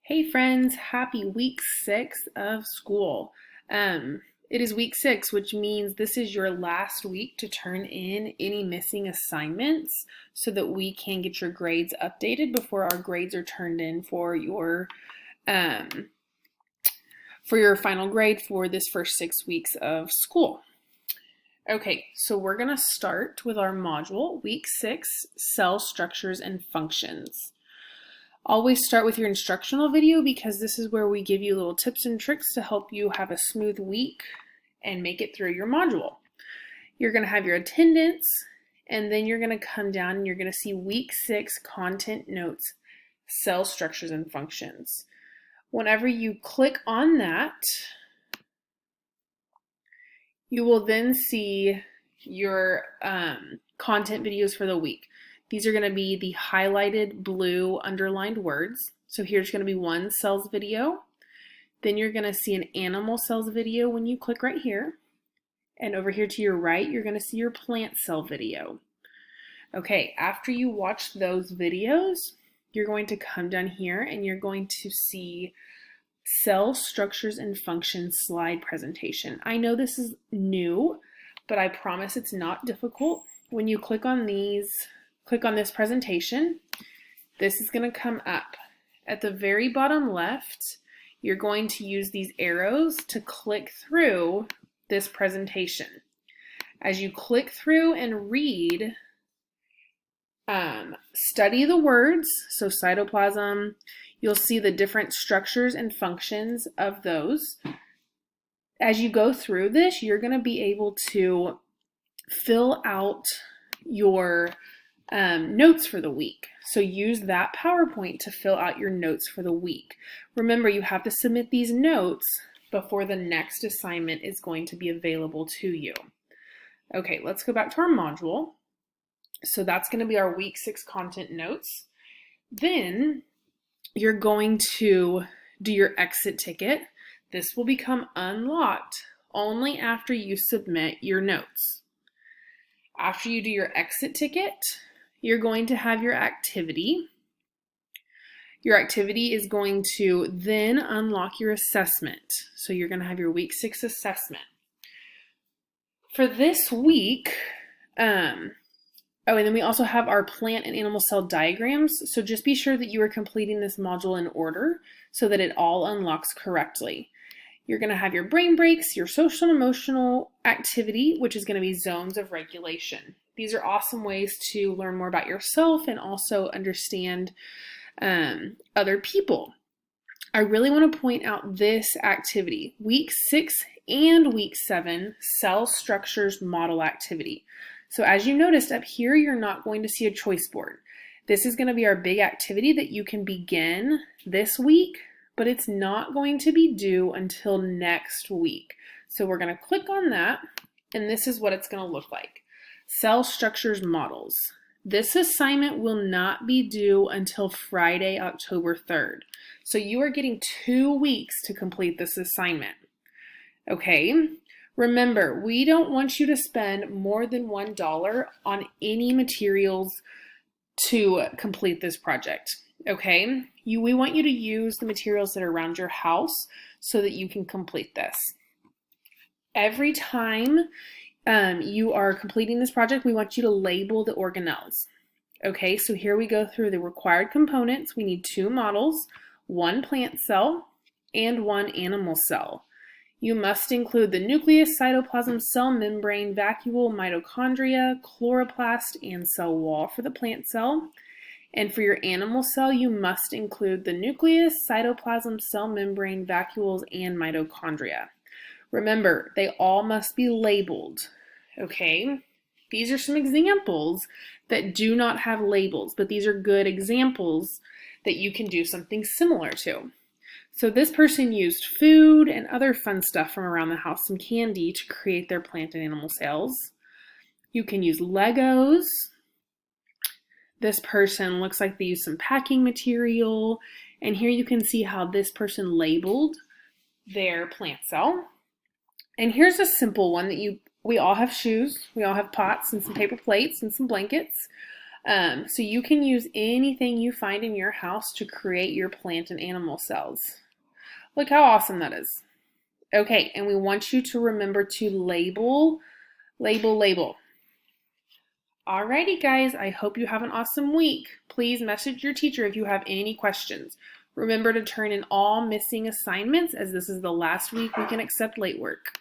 Hey friends, happy week 6 of school. It is week 6, which means this is your last week to turn in any missing assignments so that we can get your grades updated before our grades are turned in um, for your final grade for this first 6 weeks of school. Okay, so we're going to start with our module, week 6, cell structures and functions. Always start with your instructional video because this is where we give you little tips and tricks to help you have a smooth week and make it through your module. You're going to have your attendance, and then you're going to come down and you're going to see week 6 content notes, cell structures and functions. Whenever you click on that, you will then see your content videos for the week. These are going to be the highlighted blue underlined words. So here's going to be one cells video. Then you're going to see an animal cells video when you click right here. And over here to your right, you're going to see your plant cell video. Okay, after you watch those videos, you're going to come down here and you're going to see cell structures and functions slide presentation. I know this is new, but I promise it's not difficult. When you click on this presentation, this is going to come up. At the very bottom left, you're going to use these arrows to click through this presentation. As you click through and read, study the words, so cytoplasm, you'll see the different structures and functions of those. As you go through this, you're going to be able to fill out your notes for the week. So use that PowerPoint to fill out your notes for the week. Remember, you have to submit these notes before the next assignment is going to be available to you. Okay, let's go back to our module. So that's going to be our week 6 content notes. Then you're going to do your exit ticket. This will become unlocked only after you submit your notes. After you do your exit ticket, you're going to have your activity. Your activity is going to then unlock your assessment. So you're going to have your week 6 assessment. For this week, and then we also have our plant and animal cell diagrams. So just be sure that you are completing this module in order so that it all unlocks correctly. You're going to have your brain breaks, your social and emotional activity, which is going to be zones of regulation. These are awesome ways to learn more about yourself and also understand other people. I really want to point out this activity, week 6 and week 7, cell structures model activity. So as you noticed up here, you're not going to see a choice board. This is going to be our big activity that you can begin this week, but it's not going to be due until next week. So we're going to click on that, and this is what it's going to look like. Cell structures models. This assignment will not be due until Friday, October 3rd. So you are getting 2 weeks to complete this assignment. Okay? Remember, we don't want you to spend more than $1 on any materials to complete this project. Okay? We want you to use the materials that are around your house so that you can complete this. Every time you are completing this project, we want you to label the organelles. Okay, so here we go through the required components. We need 2 models, 1 plant cell and 1 animal cell. You must include the nucleus, cytoplasm, cell membrane, vacuole, mitochondria, chloroplast, and cell wall for the plant cell. And for your animal cell, you must include the nucleus, cytoplasm, cell membrane, vacuoles, and mitochondria. Remember, they all must be labeled, okay? These are some examples that do not have labels, but these are good examples that you can do something similar to. So this person used food and other fun stuff from around the house, some candy, to create their plant and animal cells. You can use Legos. This person looks like they used some packing material. And here you can see how this person labeled their plant cell. And here's a simple one that we all have shoes, we all have pots and some paper plates and some blankets. So you can use anything you find in your house to create your plant and animal cells. Look how awesome that is. Okay, and we want you to remember to label, label, label. Alrighty, guys, I hope you have an awesome week. Please message your teacher if you have any questions. Remember to turn in all missing assignments, as this is the last week we can accept late work.